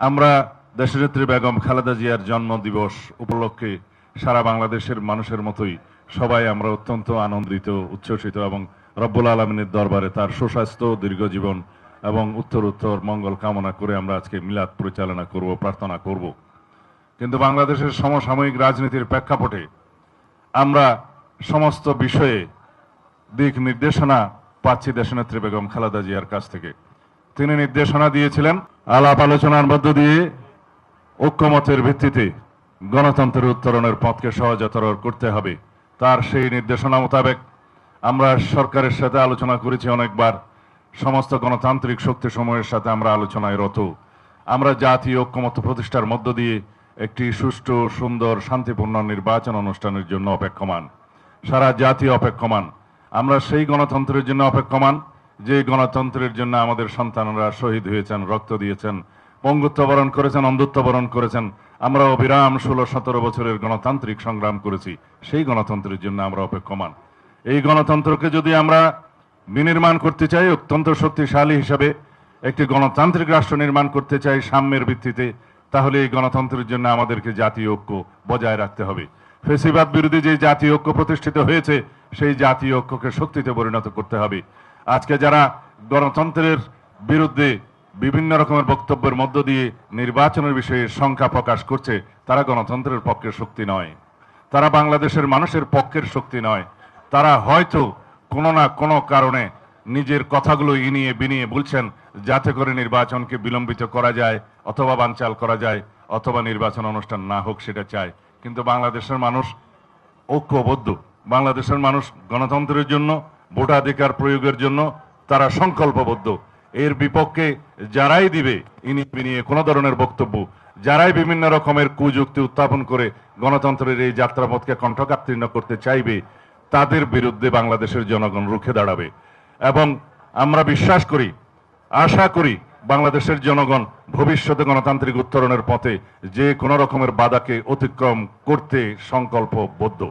আমরা দেশনেত্রী বেগম খালেদা জিয়ার জন্মদিবস উপলক্ষে সারা বাংলাদেশের মানুষের মতোই সবাই আমরা অত্যন্ত আনন্দিত, উচ্ছ্বসিত এবং রব্বুল আলমিনের দরবারে তার সুস্বাস্থ্য, দীর্ঘজীবন এবং উত্তর মঙ্গল কামনা করে আমরা আজকে মিলাদ পরিচালনা করব, প্রার্থনা করব। কিন্তু বাংলাদেশের সমসাময়িক রাজনীতির প্রেক্ষাপটে আমরা সমস্ত বিষয়ে দিক নির্দেশনা পাচ্ছি দেশনেত্রী বেগম খালেদা জিয়ার কাছ থেকে। তিনি নির্দেশনা দিয়েছিলেন আলাপ আলোচনার মধ্য দিয়ে ঐক্যমতের ভিত্তিতে গণতন্ত্রের উত্তরণের পথকে সহজতর করতে হবে। তার সেই নির্দেশনা মোতাবেক আমরা সরকারের সাথে আলোচনা করেছি অনেকবার। সমস্ত গণতান্ত্রিক শক্তিসমূহের সাথে আমরা আলোচনায় রত। আমরা জাতীয় ঐক্যমত প্রতিষ্ঠার মধ্য দিয়ে একটি সুষ্ঠু, সুন্দর, শান্তিপূর্ণ নির্বাচন অনুষ্ঠানের জন্য অপেক্ষমান। সারা জাতি অপেক্ষমান। আমরা সেই গণতন্ত্রের জন্য অপেক্ষমান যে গণতন্ত্রের জন্য আমাদের সন্তানরা শহীদ হয়েছেন, রক্ত দিয়েছেন, পঙ্গুত্ব বরণ করেছেন, অন্ধত্ব বরণ করেছেন। আমরা অবিরাম 16-17 বছরের গণতান্ত্রিক সংগ্রাম করেছি। সেই গণতন্ত্রের জন্য আমরা অপেক্ষমান। এই গণতন্ত্রকে যদি আমরা বিনির্মাণ করতে চাই, অত্যন্ত শক্তিশালী হিসাবে একটি গণতান্ত্রিক রাষ্ট্র নির্মাণ করতে চাই সাম্যের ভিত্তিতে, তাহলে এই গণতন্ত্রের জন্য আমাদেরকে জাতীয় ঐক্য বজায় রাখতে হবে। ফেসিবাদ বিরোধী যে জাতীয় ঐক্য প্রতিষ্ঠিত হয়েছে, সেই জাতীয় ঐক্যকে শক্তিতে পরিণত করতে হবে। আজকে যারা গণতন্ত্রের বিরুদ্ধে বিভিন্ন রকমের বক্তব্যের মধ্য দিয়ে নির্বাচনের বিষয়ে সংখ্যা প্রকাশ করছে, তারা গণতন্ত্রের পক্ষের শক্তি নয়, তারা বাংলাদেশের মানুষের পক্ষের শক্তি নয়। তারা হয়তো কোনো না কোনো কারণে নিজের কথাগুলো ইনিয়ে বিনিয়ে বলছেন যাতে করে নির্বাচনকে বিলম্বিত করা যায়, অথবা বানচাল করা যায়, অথবা নির্বাচন অনুষ্ঠান না হোক সেটা চায়। কিন্তু বাংলাদেশের মানুষ ঐক্যবদ্ধ। বাংলাদেশের মানুষ গণতন্ত্রের জন্য, ভোটাধিকার প্রয়োগের জন্য তারা সংকল্পবদ্ধ। এর বিপক্ষে যারাই দিবে ইনিয়ে বিনিয়ে কোনো ধরনের বক্তব্য, যারাই বিভিন্ন রকমের কুযুক্তি উত্থাপন করে গণতন্ত্রের এই যাত্রাপথকে কণ্ঠকাকীর্ণ করতে চাইবে, তাদের বিরুদ্ধে বাংলাদেশের জনগণ রুখে দাঁড়াবে। এবং আমরা বিশ্বাস করি, আশা করি বাংলাদেশের জনগণ ভবিষ্যতে গণতান্ত্রিক উত্তরণের পথে যে কোনো রকমের বাধাকে অতিক্রম করতে সংকল্পবদ্ধ।